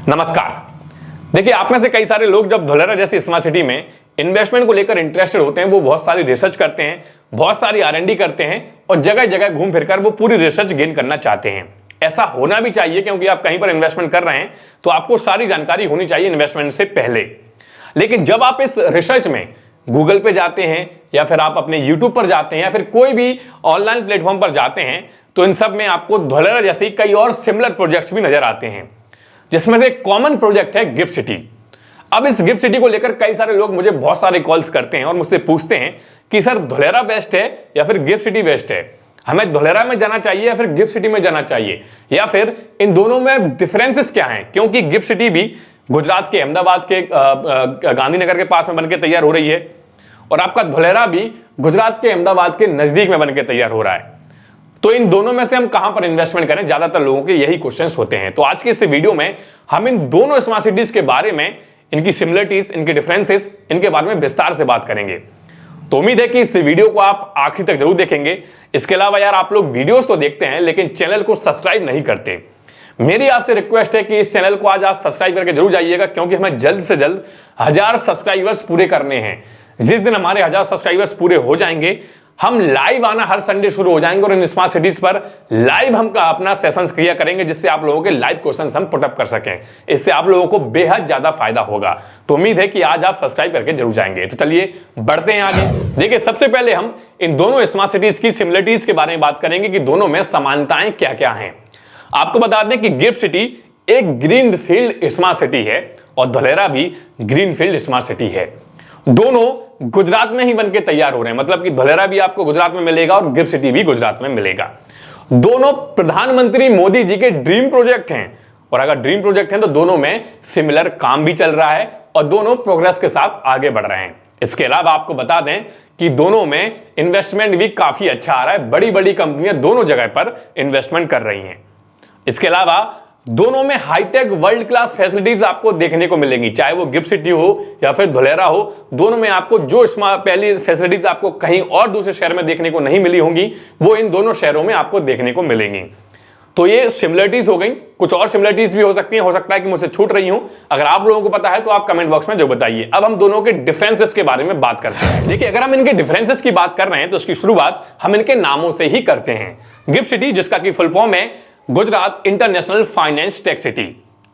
नमस्कार। देखिए, आप में से कई सारे लोग जब धुलेरा जैसी स्मार्ट सिटी में इन्वेस्टमेंट को लेकर इंटरेस्टेड होते हैं, वो बहुत सारी रिसर्च करते हैं, बहुत सारी R&D करते हैं और जगह जगह घूम फिरकर वो पूरी रिसर्च गेन करना चाहते हैं। ऐसा होना भी चाहिए, क्योंकि आप कहीं पर इन्वेस्टमेंट कर रहे हैं तो आपको सारी जानकारी होनी चाहिए इन्वेस्टमेंट से पहले। लेकिन जब आप इस रिसर्च में गूगल पे जाते हैं या फिर आप अपने यूट्यूब पर जाते हैं या फिर कोई भी ऑनलाइन प्लेटफॉर्म पर जाते हैं, तो इन सब में आपको धुलेरा जैसी कई और सिमिलर प्रोजेक्ट्स भी नजर आते हैं, जिसमें से एक कॉमन प्रोजेक्ट है गिफ्ट सिटी। अब इस गिफ्ट सिटी को लेकर कई सारे लोग मुझे बहुत सारे कॉल्स करते हैं और मुझसे पूछते हैं कि सर, धुलेरा बेस्ट है या फिर गिफ्ट सिटी बेस्ट है, हमें धुलेरा में जाना चाहिए या फिर गिफ्ट सिटी में जाना चाहिए, या फिर इन दोनों में डिफरेंसेस क्या हैं, क्योंकि गिफ्ट सिटी भी गुजरात के अहमदाबाद के गांधीनगर के पास में बनके तैयार हो रही है और आपका धुलेरा भी गुजरात के अहमदाबाद के नजदीक में बनके तैयार हो रहा है। तो इन दोनों में से हम कहां पर इन्वेस्टमेंट करें, ज्यादातर लोगों के यही क्वेश्चंस होते हैं। तो आज के इस वीडियो में हम इन दोनों स्मार्ट सिटीज के बारे में, इनकी सिमिलरिटीज, इनके डिफरेंसेस, इनके बारे में विस्तार से बात करेंगे। तो उम्मीद है कि इस वीडियो को आप आखिर तक जरूर देखेंगे। इसके अलावा यार, आप लोग वीडियोस तो देखते हैं लेकिन चैनल को सब्सक्राइब नहीं करते। मेरी आपसे रिक्वेस्ट है कि इस चैनल को आज आप सब्सक्राइब करके जरूर जाइएगा, क्योंकि हमें जल्द से जल्द 1000 सब्सक्राइबर्स पूरे करने हैं। जिस दिन हमारे 1000 सब्सक्राइबर्स पूरे हो जाएंगे, हम लाइव आना हर संडे शुरू हो जाएंगे और इन स्मार्ट सिटीज पर लाइव हम अपना सेशंस क्रिएट करेंगे, जिससे आप लोगों के लाइव क्वेश्चंस हम पुटअप कर सकें। इससे आप लोगों को बेहद ज्यादा फायदा होगा। तो उम्मीद है कि आज आप सब्सक्राइब करके जरूर जाएंगे। तो चलिए बढ़ते हैं आगे। देखिए, सबसे पहले हम इन दोनों स्मार्ट सिटीज की सिमिलरिटीज के बारे में बात करेंगे कि दोनों में समानताएं क्या क्या हैं। आपको बता दें कि गिफ्ट सिटी एक ग्रीन फील्ड स्मार्ट सिटी है और धुलेरा भी ग्रीन फील्ड स्मार्ट सिटी है। दोनों गुजरात में ही बनके तैयार हो रहे हैं, मतलब कि धुलेरा भी आपको गुजरात में मिलेगा और गिफ्ट सिटी भी गुजरात में मिलेगा। दोनों प्रधानमंत्री मोदी जी के ड्रीम प्रोजेक्ट हैं और अगर ड्रीम प्रोजेक्ट हैं तो दोनों में सिमिलर काम भी चल रहा है और दोनों प्रोग्रेस के साथ आगे बढ़ रहे हैं। इसके अलावा आपको बता दें कि दोनों में इन्वेस्टमेंट भी काफी अच्छा आ रहा है। बड़ी बड़ी कंपनियां दोनों जगह पर इन्वेस्टमेंट कर रही हैं। इसके अलावा दोनों में हाईटेक वर्ल्ड क्लास फैसिलिटीज आपको देखने को मिलेंगी, चाहे वो गिफ्ट सिटी हो या फिर धुलेरा हो। दोनों में आपको जो पहली फैसिलिटीज आपको कहीं और दूसरे शहर में देखने को नहीं मिली होंगी, वो इन दोनों शहरों में आपको देखने को मिलेंगी। तो ये सिमिलरिटीज हो गई। कुछ और सिमिलरिटीज भी हो सकती हैं, हो सकता है कि मुझसे छूट रही हूं। अगर आप लोगों को पता है तो आप कमेंट बॉक्स में जो बताइए। अब हम दोनों के डिफरेंसेस के बारे में बात करते हैं। देखिए, अगर हम इनके डिफरेंसेस की बात कर रहे हैं तो उसकी शुरुआत हम इनके नामों से ही करते हैं। गिफ्ट सिटी, जिसका की फुल फॉर्म है Gujarat international finance tech city.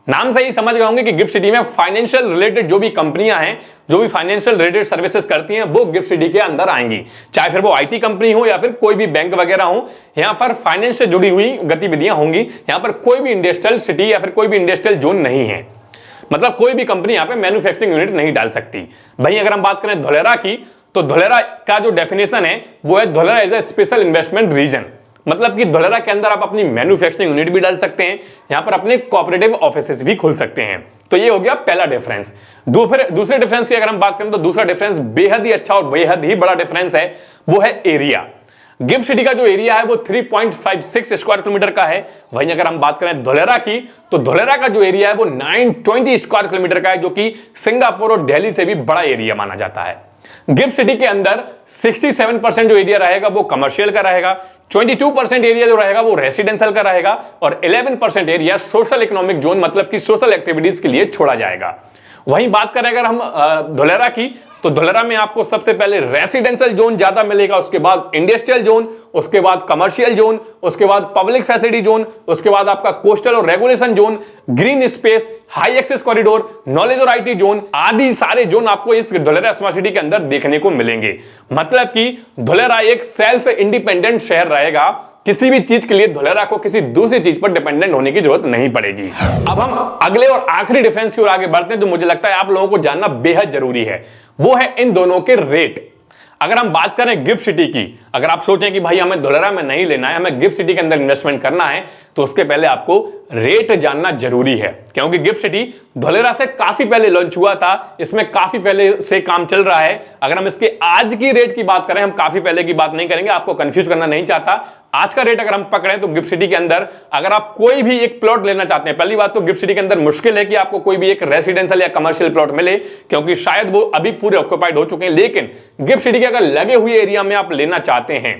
नाम से ही समझ गए होंगे कि गिफ्ट सिटी में फाइनेंशियल रिलेटेड जो भी कंपनियां हैं, जो भी फाइनेंशियल रिलेटेड सर्विसेज करती हैं, वो गिफ्ट सिटी के अंदर आएंगी। चाहे फिर वो आईटी कंपनी हो या फिर कोई भी बैंक वगैरह हो, यहां पर फाइनेंस से जुड़ी हुई गतिविधियां होंगी। यहां पर कोई भी इंडस्ट्रियल सिटी या फिर कोई भी इंडस्ट्रियल जोन नहीं है, मतलब कोई भी कंपनी यहां पर मैन्युफैक्चरिंग यूनिट नहीं डाल सकती। भाई, अगर हम बात करें धुलेरा की, तो धुलेरा का जो डेफिनेशन है वो है Dholera is a special investment region. मतलब कि धुलेरा के अंदर आप अपनी मैन्युफैक्चरिंग यूनिट भी डाल सकते हैं, यहां पर अपने कोऑपरेटिव ऑफिसेस भी खोल सकते हैं। तो ये हो गया पहला डिफरेंस। दूसरे डिफरेंस की अगर हम बात करें तो दूसरा डिफरेंस बेहद ही अच्छा और बेहद ही बड़ा डिफरेंस है, वो है एरिया। गिफ्ट सिटी का जो एरिया है वो 3.56 स्क्वायर किलोमीटर का है। वहीं अगर हम बात करें धुलेरा की, तो धुलेरा का जो एरिया है वो 920 स्क्वायर किलोमीटर का है, जो कि सिंगापुर और दिल्ली से भी बड़ा एरिया माना जाता है। गिफ्ट सिटी के अंदर 67% जो एरिया रहेगा वो कमर्शियल का रहेगा, 22% एरिया जो रहेगा वो रेसिडेंशियल का रहेगा और 11% एरिया सोशल इकोनॉमिक जोन, मतलब कि सोशल एक्टिविटीज के लिए छोड़ा जाएगा। वहीं बात करें अगर हम धुलेरा की, तो धुलेरा में आपको सबसे पहले रेसिडेंशियल जोन ज्यादा मिलेगा, उसके बाद इंडस्ट्रियल जोन, उसके बाद कमर्शियल जोन, उसके बाद पब्लिक फैसिलिटी जोन, उसके बाद आपका कोस्टल और regulation zone, green space, high access corridor, knowledge और आईटी जोन आदि सारे जोन आपको इस धुलेरा स्मार्ट सिटी के अंदर देखने को मिलेंगे। मतलब कि धुलेरा एक सेल्फ इंडिपेंडेंट शहर रहेगा। किसी भी चीज के लिए धुलेरा को किसी दूसरी चीज पर डिपेंडेंट होने की जरूरत नहीं पड़ेगी। अब हम अगले और आखिरी डिफरेंस की ओर आगे बढ़ते हैं, जो मुझे लगता है आप लोगों को जानना बेहद जरूरी है। वो है इन दोनों के रेट। अगर हम बात करें गिफ्ट सिटी की, अगर आप सोचें कि भाई हमें धुलेरा में नहीं लेना है, हमें गिफ्ट सिटी के अंदर इन्वेस्टमेंट करना है, तो उसके पहले आपको रेट जानना जरूरी है, क्योंकि गिफ्ट सिटी धुलेरा से काफी पहले लॉन्च हुआ था। इसमें काफी पहले से काम चल रहा है। अगर हम इसके आज की रेट की बात करें, हम काफी पहले की बात नहीं करेंगे, आपको कंफ्यूज करना नहीं चाहता। आज का रेट अगर हम पकड़ें तो गिफ्ट सिटी के अंदर अगर आप कोई भी एक प्लॉट लेना चाहते हैं, पहली बात तो गिफ्ट सिटी के अंदर मुश्किल है कि आपको कोई भी एक रेसिडेंशियल या कमर्शियल प्लॉट मिले, क्योंकि शायद वो अभी पूरे ऑक्युपाइड हो चुके हैं। लेकिन गिफ्ट सिटी के अगर लगे हुए एरिया में आप लेना चाहते हैं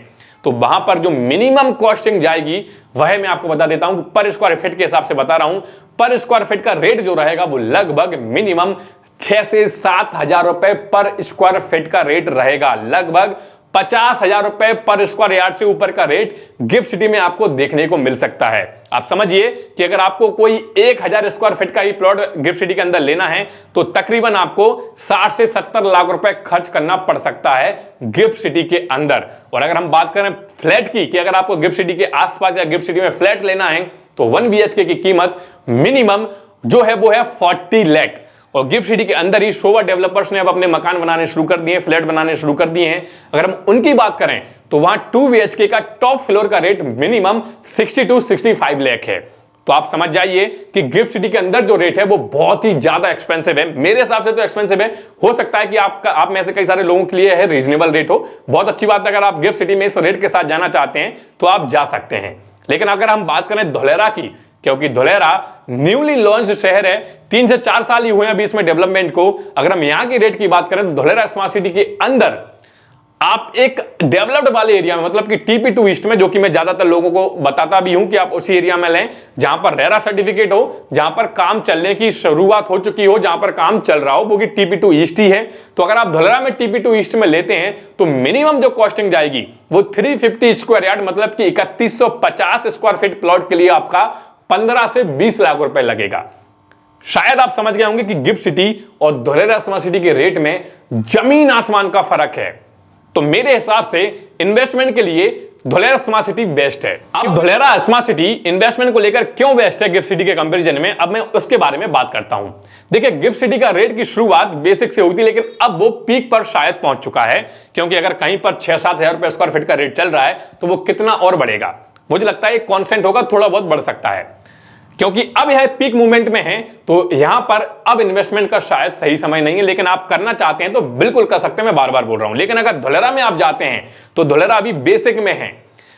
तो वहां पर जो मिनिमम कॉस्टिंग जाएगी वह मैं आपको बता देता हूं, पर स्क्वायर फीट के हिसाब से बता रहा हूं। पर स्क्वायर फीट का रेट जो रहेगा वो लगभग मिनिमम 6 से 7 हजार रुपए पर स्क्वायर फीट का रेट रहेगा। लगभग 50,000 रुपए पर स्क्वायर यार्ड से ऊपर का रेट गिफ्ट सिटी में आपको देखने को मिल सकता है। आप समझिए कि अगर आपको कोई 1000 स्क्वायर फीट का ही प्लॉट गिफ्ट सिटी के अंदर लेना है तो तकरीबन आपको 60 से 70 लाख रुपए खर्च करना पड़ सकता है गिफ्ट सिटी के अंदर। और अगर हम बात करें फ्लैट की, कि अगर आपको गिफ्ट सिटी के आसपास या गिफ्ट सिटी में फ्लैट लेना है तो 1 BHK की कीमत मिनिमम जो है वो है 40 लाख। और गिफ्ट सिटी के अंदर ही शोभा डेवलपर्स ने अब अपने मकान बनाने शुरू कर दिए, फ्लैट बनाने शुरू कर दिए हैं। अगर हम उनकी बात करें तो वहां 2 BHK का टॉप फ्लोर का रेट मिनिमम 60 to 65 लाख है। तो आप समझ जाइए कि गिफ्ट सिटी के अंदर जो रेट है वो बहुत ही ज्यादा एक्सपेंसिव है। मेरे हिसाब से तो एक्सपेंसिव है, हो सकता है कि आप में से कई सारे लोगों के लिए है रीजनेबल रेट हो। बहुत अच्छी बात है, अगर आप गिफ्ट सिटी में इस रेट के साथ जाना चाहते हैं तो आप जा सकते हैं। लेकिन अगर हम बात करें धुलेरा की, क्योंकि धुलेरा न्यूली लॉन्च शहर है, 3 से 4 साल ही हुए हैं अभी इसमें डेवलपमेंट को। अगर हम यहां की रेट की बात करें तो धुलेरा स्मार्ट सिटी के अंदर आप एक डेवलप्ड वाले एरिया में, मतलब कि TP2 ईस्ट में, जो कि मैं ज्यादातर लोगों को बताता भी हूं कि आप उसी एरिया में लें जहां पर रेरा सर्टिफिकेट हो, जहां पर काम चलने की शुरुआत हो चुकी हो, जहां पर काम चल रहा हो, वो कि TP2 ईस्ट ही है। तो अगर आप धुलेरा में TP2 ईस्ट में लेते हैं तो मिनिमम जो कॉस्टिंग जाएगी वो 350 स्क्वायर यार्ड, मतलब कि 3150 स्क्वायर फीट प्लॉट के लिए आपका 15 से 20 लाख रुपए लगेगा। शायद आप समझ गए होंगे कि गिफ्ट सिटी और धुलेरा स्मार्ट सिटी के रेट में जमीन आसमान का फर्क है। तो मेरे हिसाब से इन्वेस्टमेंट के लिए धुलेरा स्मार्ट सिटी बेस्ट है। अब धुलेरा स्मार्ट सिटी इन्वेस्टमेंट को लेकर क्यों बेस्ट है गिफ्ट सिटी के कंपैरिजन में, अब मैं उसके बारे में बात करता हूं। देखिए, गिफ्ट सिटी का रेट की शुरुआत बेसिक से हुई थी, लेकिन अब वो पीक पर शायद पहुंच चुका है। क्योंकि अगर कहीं पर 6-7 हजार रुपए स्क्वायर फीट का रेट चल रहा है तो वो कितना और बढ़ेगा, मुझे लगता है कॉन्स्टेंट होगा, थोड़ा बहुत बढ़ सकता है। क्योंकि अब यह पीक मूवमेंट में है तो यहां पर अब इन्वेस्टमेंट का शायद सही समय नहीं है, लेकिन आप करना चाहते हैं तो बिल्कुल कर सकते हैं, मैं बार बार बोल रहा हूं। लेकिन अगर धुलेरा में आप जाते हैं तो धुलेरा अभी बेसिक में है,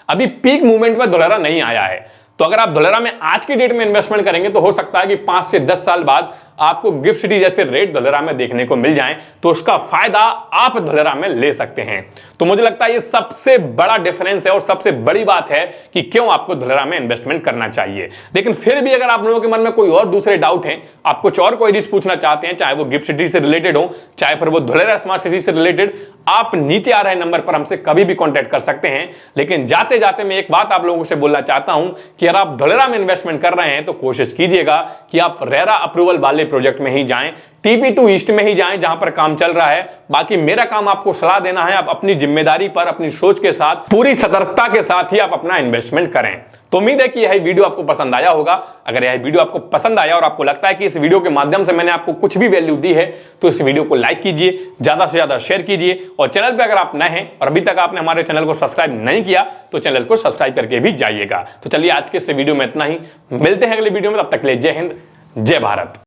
अभी पीक मूवमेंट में धुलेरा नहीं आया है। तो अगर आप धुलेरा में आज की डेट में इन्वेस्टमेंट करेंगे तो हो सकता है कि 5 से 10 साल बाद आपको गिफ्ट सिटी जैसे रेट धुलेरा में देखने को मिल जाएं, तो उसका फायदा आप धुलेरा में ले सकते हैं। तो मुझे लगता है ये सबसे बड़ा डिफरेंस है और सबसे बड़ी बात है कि क्यों आपको धुलेरा में इन्वेस्टमेंट करना चाहिए। लेकिन फिर भी अगर आप लोगों के मन में कोई और दूसरे डाउट हैं, आप कुछ और क्वेरीज पूछना चाहते हैं, चाहे वो गिफ्ट सिटी से रिलेटेड हो, चाहे फिर वो धुलेरा स्मार्ट सिटी से रिलेटेड, आप नीचे आ रहे नंबर पर हमसे कभी भी कॉन्टैक्ट कर सकते हैं। लेकिन जाते जाते मैं एक बात आप लोगों से बोलना चाहता हूं कि अगर आप धुलेरा में इन्वेस्टमेंट कर रहे हैं तो कोशिश कीजिएगा कि आप रेरा अप्रूवल वाले प्रोजेक्ट में ही जाएं, TP2 ईस्ट में ही जाएं जहां पर काम चल रहा है। बाकी मेरा काम आपको सलाह देना है, आप अपनी जिम्मेदारी पर, अपनी सोच के साथ, पूरी सतर्कता के साथ ही आप अपना इन्वेस्टमेंट करें। तो उम्मीद है कि यह वीडियो आपको पसंद आया होगा। अगर यह वीडियो आपको पसंद आया और आपको लगता है कि इस वीडियो के माध्यम से मैंने आपको कुछ भी वैल्यू दी है तो इस वीडियो को लाइक कीजिए, ज्यादा से ज्यादा शेयर कीजिए, और चैनल पे अगर आप नए हैं और अभी तक आपने हमारे चैनल को सब्सक्राइब नहीं किया तो चैनल को सब्सक्राइब करके भी जाइएगा। तो चलिए आज के इस वीडियो में इतना ही, मिलते हैं अगले वीडियो में, तब तक के लिए जय हिंद, जय भारत।